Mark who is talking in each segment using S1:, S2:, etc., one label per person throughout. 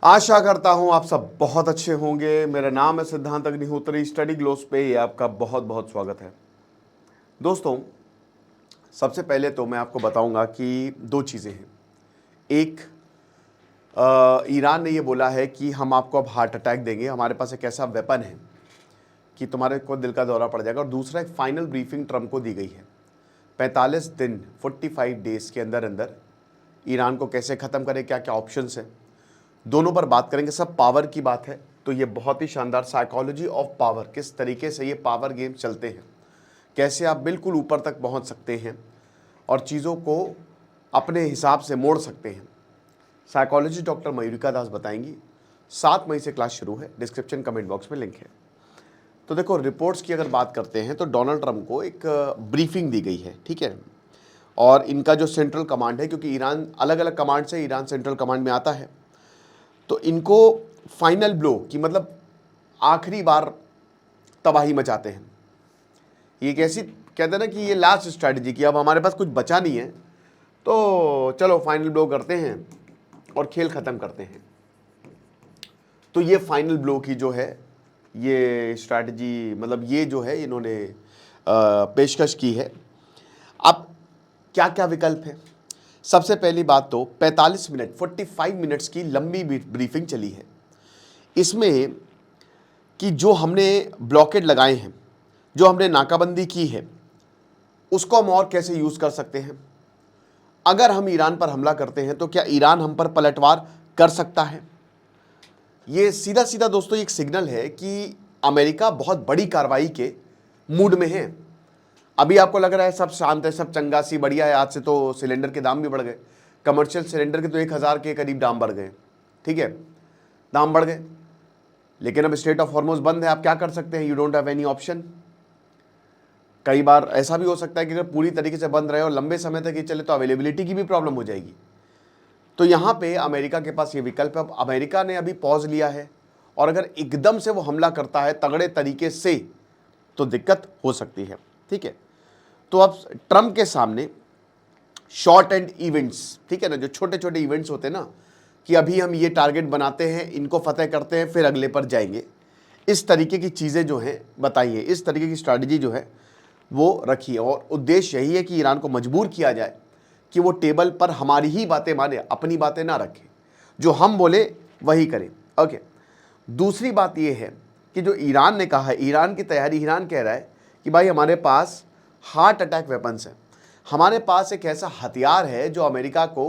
S1: आशा करता हूं आप सब बहुत अच्छे होंगे। मेरा नाम है सिद्धांत अग्निहोत्री। स्टडी ग्लोस पे आपका बहुत बहुत स्वागत है। दोस्तों, सबसे पहले तो मैं आपको बताऊंगा कि दो चीज़ें हैं। एक, ईरान ने ये बोला है कि हम आपको अब हार्ट अटैक देंगे, हमारे पास एक ऐसा वेपन है कि तुम्हारे को दिल का दौरा पड़ जाएगा। और दूसरा, एक फाइनल ब्रीफिंग ट्रम्प को दी गई है 45 दिन 45 डेज के अंदर अंदर ईरान को कैसे ख़त्म करें, क्या क्या ऑप्शंस हैं, दोनों पर बात करेंगे। सब पावर की बात है, तो ये बहुत ही शानदार साइकोलॉजी ऑफ पावर, किस तरीके से ये पावर गेम चलते हैं, कैसे आप बिल्कुल ऊपर तक पहुंच सकते हैं और चीज़ों को अपने हिसाब से मोड़ सकते हैं। साइकोलॉजी डॉक्टर मयूरिका दास बताएंगी। 7 मई से क्लास शुरू है। डिस्क्रिप्शन कमेंट बॉक्स में लिंक है। तो देखो, रिपोर्ट्स की अगर बात करते हैं तो डोनाल्ड ट्रंप को एक ब्रीफिंग दी गई है, ठीक है। और इनका जो सेंट्रल कमांड है, क्योंकि ईरान अलग अलग कमांड से ईरान सेंट्रल कमांड में आता है, तो इनको फाइनल ब्लो की मतलब आखिरी बार तबाही मचाते हैं। ये कैसी कहते हैं ना कि ये लास्ट स्ट्रैटेजी की अब हमारे पास कुछ बचा नहीं है, तो चलो फाइनल ब्लो करते हैं और खेल ख़त्म करते हैं। तो ये फाइनल ब्लो की जो है ये स्ट्रैटेजी, मतलब ये जो है इन्होंने पेशकश की है। अब क्या क्या विकल्प है? सबसे पहली बात तो 45 मिनट 45 मिनट्स की लंबी ब्रीफिंग चली है। इसमें कि जो हमने ब्लॉकेड लगाए हैं, जो हमने नाकाबंदी की है, उसको हम और कैसे यूज़ कर सकते हैं। अगर हम ईरान पर हमला करते हैं तो क्या ईरान हम पर पलटवार कर सकता है। ये सीधा सीधा दोस्तों एक सिग्नल है कि अमेरिका बहुत बड़ी कार्रवाई के मूड में है। अभी आपको लग रहा है सब शांत है, सब चंगा सी बढ़िया है। आज से तो सिलेंडर के दाम भी बढ़ गए, कमर्शियल सिलेंडर के तो 1000 के करीब दाम बढ़ गए, ठीक है, दाम बढ़ गए। लेकिन अब स्ट्रेट ऑफ हॉर्मुज़ बंद है, आप क्या कर सकते हैं? You don't have any option. कई बार ऐसा भी हो सकता है कि अगर पूरी तरीके से बंद रहे और लंबे समय तक ये चले तो अवेलेबिलिटी की भी प्रॉब्लम हो जाएगी। तो यहाँ पे अमेरिका के पास ये विकल्प है। अब अमेरिका ने अभी पॉज लिया है और अगर एकदम से वो हमला करता है तगड़े तरीके से तो दिक्कत हो सकती है, ठीक है। तो अब ट्रंप के सामने शॉर्ट एंड इवेंट्स, ठीक है ना, जो छोटे छोटे इवेंट्स होते हैं ना, कि अभी हम ये टारगेट बनाते हैं, इनको फतेह करते हैं, फिर अगले पर जाएंगे, इस तरीके की चीज़ें जो हैं बताइए, इस तरीके की स्ट्रैटेजी जो है वो रखी है। और उद्देश्य यही है कि ईरान को मजबूर किया जाए कि वो टेबल पर हमारी ही बातें माने, अपनी बातें ना रखें, जो हम बोले वही करें। ओके, दूसरी बात ये है कि जो ईरान ने कहा है, ईरान की तैयारी, ईरान कह रहा है कि भाई हमारे पास हार्ट अटैक वेपन्स है, हमारे पास एक ऐसा हथियार है जो अमेरिका को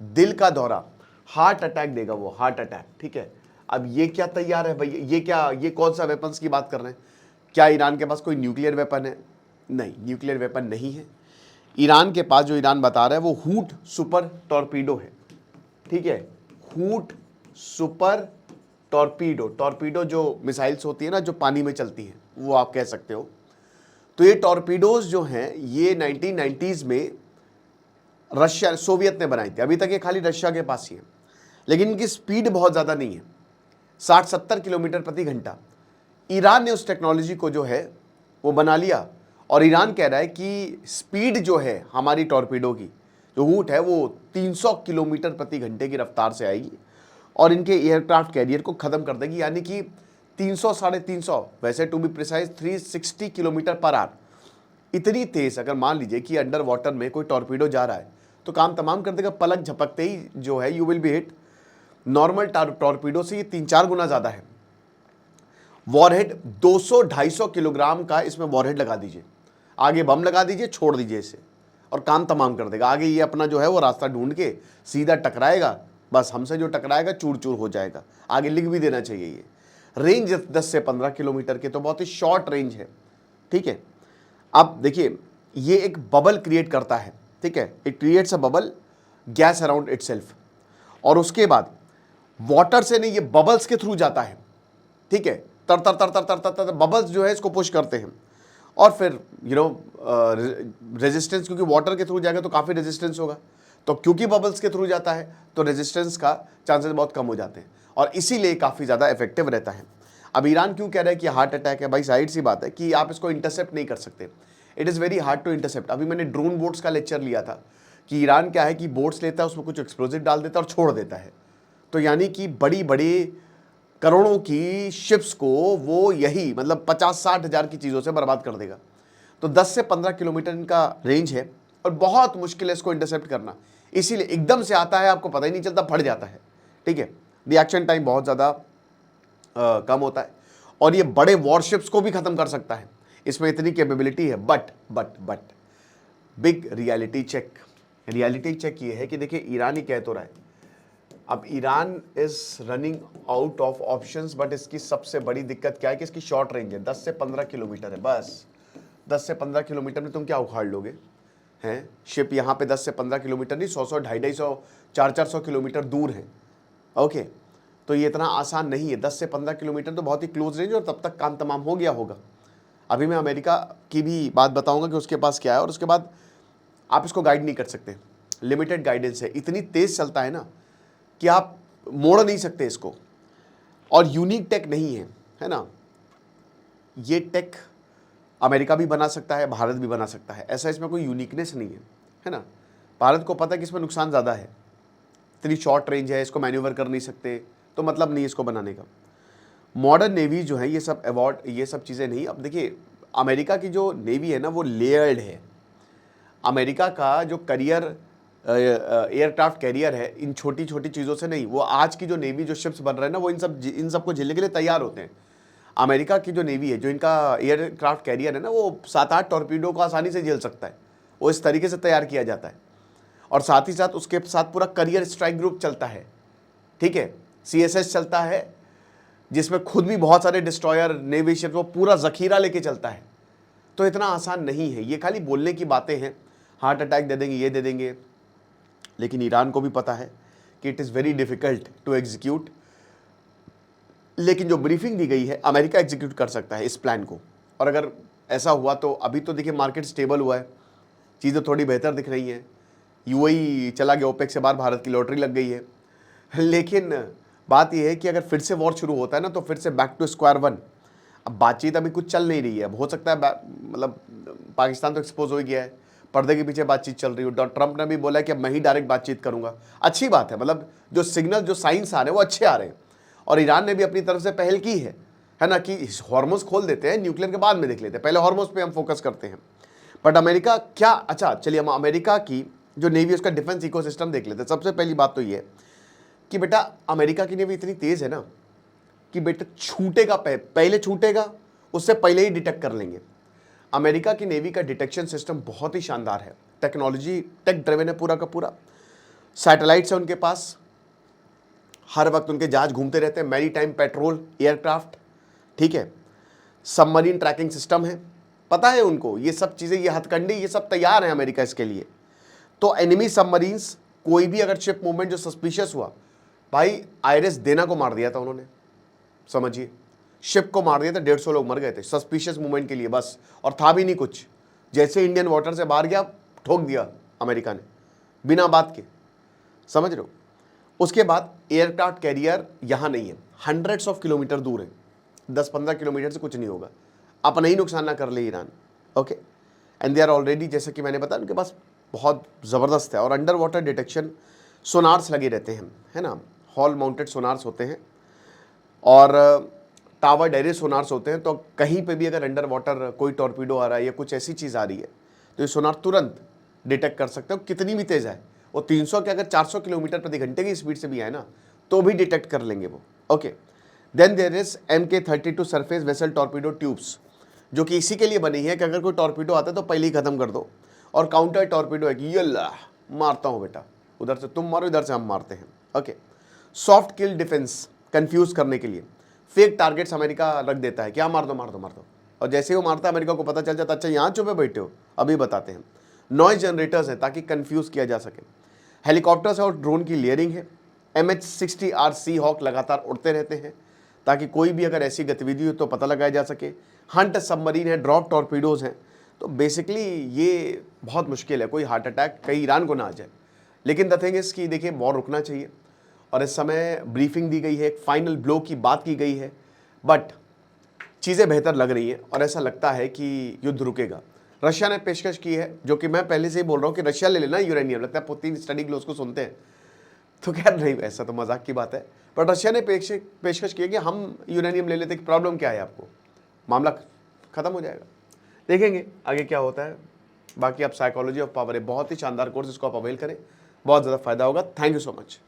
S1: दिल का दौरा, हार्ट अटैक देगा, वो हार्ट अटैक, ठीक है। अब ये क्या तैयार है भाई, ये क्या, ये कौन सा वेपन्स की बात कर रहे हैं? क्या ईरान के पास कोई न्यूक्लियर वेपन है? नहीं, न्यूक्लियर वेपन नहीं है। ईरान के पास, जो ईरान बता रहा है, वो हूट सुपर टॉर्पीडो है, ठीक है। हूट सुपर टॉर्पीडो, टॉर्पीडो जो मिसाइल्स होती है ना, जो पानी में चलती हैं, वो आप कह सकते हो। तो ये टॉर्पीडोज जो हैं ये 1990s में रशिया, सोवियत ने बनाई थी। अभी तक ये खाली रशिया के पास ही है, लेकिन इनकी स्पीड बहुत ज़्यादा नहीं है, 60-70 किलोमीटर प्रति घंटा। ईरान ने उस टेक्नोलॉजी को जो है वो बना लिया और ईरान कह रहा है कि स्पीड जो है हमारी टॉर्पीडो की, जो हूट है, वो 300 किलोमीटर प्रति घंटे की रफ्तार से आएगी और इनके एयरक्राफ्ट कैरियर को ख़त्म कर देगी। यानी कि 300, 350, वैसे to be precise 360 kilometre per hour, इतनी तेज़। अगर मान लीजिए कि अंडर वाटर में कोई टॉर्पीडो जा रहा है तो काम तमाम कर देगा, पलक झपकते ही जो है you will be hit. Normal torpedo से ये 3-4 गुना ज़्यादा है। वॉरहेड 200-250 किलोग्राम का इसमें वॉरहेड लगा दीजिए, आगे बम लगा दीजिए, छोड़ दीजिए इसे और काम तमाम कर देगा। आगे ये अपना जो है वो रास्ता ढूंढ के सीधा टकराएगा, बस हमसे जो टकराएगा चूर चूर हो जाएगा। आगे लिख भी देना चाहिए। ये रेंज 10 से 15 किलोमीटर के, तो बहुत ही शॉर्ट रेंज है, ठीक है। अब देखिए, ये एक बबल क्रिएट करता है, ठीक है, it creates a bubble gas around itself, और उसके बाद वाटर से नहीं, ये बबल्स के थ्रू जाता है, ठीक है। तर तर तर तर तर तर तर बबल्स जो है इसको पुश करते हैं और फिर रेजिस्टेंस, क्योंकि वाटर के थ्रू जाएगा तो काफ़ी रेजिस्टेंस होगा, तो क्योंकि बबल्स के थ्रू जाता है तो रेजिस्टेंस का चांसेस बहुत कम हो जाते हैं और इसीलिए काफ़ी ज़्यादा इफेक्टिव रहता है। अब ईरान क्यों कह रहा है कि हार्ट अटैक है? भाई साइड सी बात है कि आप इसको इंटरसेप्ट नहीं कर सकते, it is very hard to intercept. अभी मैंने ड्रोन बोट्स का लेक्चर लिया था कि ईरान क्या है कि बोट्स लेता है, उसमें कुछ एक्सप्लोजिव डाल देता है और छोड़ देता है, तो यानी कि बड़ी बड़ी करोड़ों की शिप्स को वो यही मतलब 50-60 हज़ार की चीज़ों से बर्बाद कर देगा। तो 10 से 15 किलोमीटर इनका रेंज है और बहुत मुश्किल है इसको इंटरसेप्ट करना, इसीलिए एकदम से आता है, आपको पता ही नहीं चलता, फट जाता है। ठीक है, रिएक्शन टाइम बहुत ज़्यादा कम होता है और ये बड़े वॉरशिप्स को भी ख़त्म कर सकता है, इसमें इतनी कैपेबिलिटी है। बट बिग रियलिटी चेक ये है कि देखिए ईरान ही कह तो रहा है, अब Iran is running out of options, but इसकी सबसे बड़ी दिक्कत क्या है कि इसकी शॉर्ट रेंज है, 10 से 15 किलोमीटर है बस। 10 से 15 किलोमीटर में तुम क्या उखाड़ लोगे हैं? शिप यहाँ पे 10 से 15 किलोमीटर नहीं, 100-100, 250-250, 400-400 किलोमीटर दूर है। ओके, तो ये इतना आसान नहीं है। 10 से 15 किलोमीटर तो बहुत ही क्लोज रेंज और तब तक काम तमाम हो गया होगा। अभी मैं अमेरिका की भी बात बताऊंगा कि उसके पास क्या है, और उसके बाद आप इसको गाइड नहीं कर सकते, लिमिटेड गाइडेंस है, इतनी तेज़ चलता है ना कि आप मोड़ नहीं सकते इसको, और यूनिक टेक नहीं है ना। ये टेक अमेरिका भी बना सकता है, भारत भी बना सकता है, ऐसा इसमें कोई यूनिकनेस नहीं है ना। भारत को पता है कि इसमें नुकसान ज़्यादा है, इतनी शॉर्ट रेंज है, इसको मैन्यूवर कर नहीं सकते, तो मतलब नहीं इसको बनाने का। मॉडर्न नेवी जो है ये सब अवॉर्ड, ये सब चीज़ें नहीं। अब देखिए अमेरिका की जो नेवी है ना वो लेयर्ड है। अमेरिका का जो करियर एयरक्राफ्ट कैरियर है इन छोटी छोटी चीज़ों से नहीं, वो आज की जो नेवी जो शिप्स बन रहे हैं ना वो इन सब को झेलने के लिए तैयार होते हैं। अमेरिका की जो नेवी है, जो इनका एयरक्राफ्ट कैरियर है ना, वो 7-8 टॉर्पीडो को आसानी से झेल सकता है, वो इस तरीके से तैयार किया जाता है। और साथ ही साथ उसके साथ पूरा करियर स्ट्राइक ग्रुप चलता है, ठीक है, CSS चलता है, जिसमें खुद भी बहुत सारे डिस्ट्रॉयर नेवी शिप, वो पूरा जखीरा लेके चलता है। तो इतना आसान नहीं है, ये खाली बोलने की बातें हैं, हार्ट अटैक दे देंगे, ये दे देंगे, लेकिन ईरान को भी पता है कि it is very difficult to execute. लेकिन जो ब्रीफिंग दी गई है, अमेरिका एग्जीक्यूट कर सकता है इस प्लान को। और अगर ऐसा हुआ तो अभी तो देखिए मार्केट स्टेबल हुआ है, चीज़ें थोड़ी बेहतर दिख रही हैं, UAE चला गया ओपेक से बाहर, भारत की लॉटरी लग गई है। लेकिन बात यह है कि अगर फिर से वॉर शुरू होता है ना तो फिर से बैक टू स्क्वायर वन। अब बातचीत अभी कुछ चल नहीं रही है, अब हो सकता है मतलब पाकिस्तान तो एक्सपोज हो गया है, पर्दे के पीछे बातचीत चल रही है। ट्रंप ने भी बोला कि अब मैं ही डायरेक्ट बातचीत करूंगा, अच्छी बात है, मतलब जो सिग्नल जो साइंस आ रहे हैं वो अच्छे आ रहे हैं। और ईरान ने भी अपनी तरफ से पहल की है ना, कि हॉर्मोज खोल देते हैं, न्यूक्लियर के बाद में देख लेते हैं, पहले हॉर्मोज पे हम फोकस करते हैं। बट अमेरिका क्या, अच्छा चलिए हम अमेरिका की जो नेवी उसका डिफेंस इकोसिस्टम देख लेते हैं। सबसे पहली बात तो ये कि बेटा अमेरिका की नेवी इतनी तेज़ है ना कि बेटा छूटेगा, पहले छूटेगा, उससे पहले ही डिटेक्ट कर लेंगे। अमेरिका की नेवी का डिटेक्शन सिस्टम बहुत ही शानदार है, टेक्नोलॉजी टेक ड्रिवन है पूरा का पूरा। सैटेलाइट्स है उनके पास, हर वक्त उनके जहाज घूमते रहते हैं, मैरी टाइम पेट्रोल एयरक्राफ्ट, ठीक है, सबमरीन ट्रैकिंग सिस्टम है, पता है उनको ये सब चीज़ें, ये हथकंडे, ये सब तैयार है अमेरिका इसके लिए। तो एनिमी सबमरीन्स, कोई भी अगर शिप मूवमेंट जो सस्पिशियस हुआ, भाई आईरिस देना को मार दिया था उन्होंने, समझिए शिप को मार दिया था, 150 लोग मर गए थे सस्पिशियस मूवमेंट के लिए बस, और था भी नहीं कुछ। जैसे इंडियन वाटर से बाहर गया ठोक दिया अमेरिका ने बिना बात के, समझ रहे हो। उसके बाद एयरक्राफ्ट कैरियर यहाँ नहीं है, हंड्रेड्स ऑफ किलोमीटर दूर है, 10-15 किलोमीटर से कुछ नहीं होगा, अपना ही नुकसान ना कर ले Iran. Okay, and they are already, जैसे कि मैंने बताया, उनके पास बहुत ज़बरदस्त है। और अंडर वाटर डिटेक्शन सोनार्स लगे रहते हैं, है ना, हॉल माउंटेड सोनार्स होते हैं और टावर डेरे सोनार्स होते हैं। तो कहीं पे भी अगर अंडर वाटर कोई टॉर्पीडो आ रहा है या कुछ ऐसी चीज़ आ रही है तो ये सोनार तुरंत डिटेक्ट कर सकते हो, कितनी भी तेज़ है वो, 300 के अगर 400 किलोमीटर प्रति घंटे की स्पीड से भी आए ना तो भी डिटेक्ट कर लेंगे वो। Okay, then there is MK-32 surface vessel torpedo tubes, जो कि इसी के लिए बनी है कि अगर कोई टॉर्पीडो आता है तो पहले ही खत्म कर दो। और काउंटर टॉर्पीडो है कि ये मारता हूँ बेटा, उधर से तुम मारो, इधर से हम मारते हैं। ओके, सॉफ्ट किल डिफेंस, कंफ्यूज करने के लिए फेक टारगेट्स अमेरिका रख देता है, क्या मार दो मार दो मार दो, और जैसे ही वो मारता है अमेरिका को पता चल जाता, अच्छा यहाँ चुपे बैठे हो, अभी बताते हैं। नॉइज जनरेटर्स हैं ताकि कंफ्यूज किया जा सके। हेलीकॉप्टर्स और ड्रोन की लेयरिंग है। MH-60R Seahawk लगातार उड़ते रहते हैं ताकि कोई भी अगर ऐसी गतिविधि हो तो पता लगाया जा सके। हंट सबमरीन है, ड्रॉप टॉर्पीडोज हैं। तो बेसिकली ये बहुत मुश्किल है कोई हार्ट अटैक कहीं ईरान को ना आ जाए। लेकिन द थिंग इज कि देखिए वॉर रुकना चाहिए, और इस समय ब्रीफिंग दी गई है, एक फाइनल ब्लो की बात की गई है, बट चीज़ें बेहतर लग रही हैं और ऐसा लगता है कि युद्ध रुकेगा। रशिया ने पेशकश की है, जो कि मैं पहले से ही बोल रहा हूँ कि रशिया ले लेना यूरेनियम, लगता है पुतिन स्टडी ग्लोस को सुनते हैं, तो खैर नहीं, ऐसा तो मजाक की बात है, पर रशिया ने पेशकश की है कि हम यूरेनियम ले लेते, कि प्रॉब्लम क्या है आपको, मामला ख़त्म हो जाएगा। देखेंगे आगे क्या होता है। बाकी आप साइकोलॉजी ऑफ पावर है बहुत ही शानदार कोर्स, इसको आप अवेल करें, बहुत ज़्यादा फायदा होगा। Thank you so much.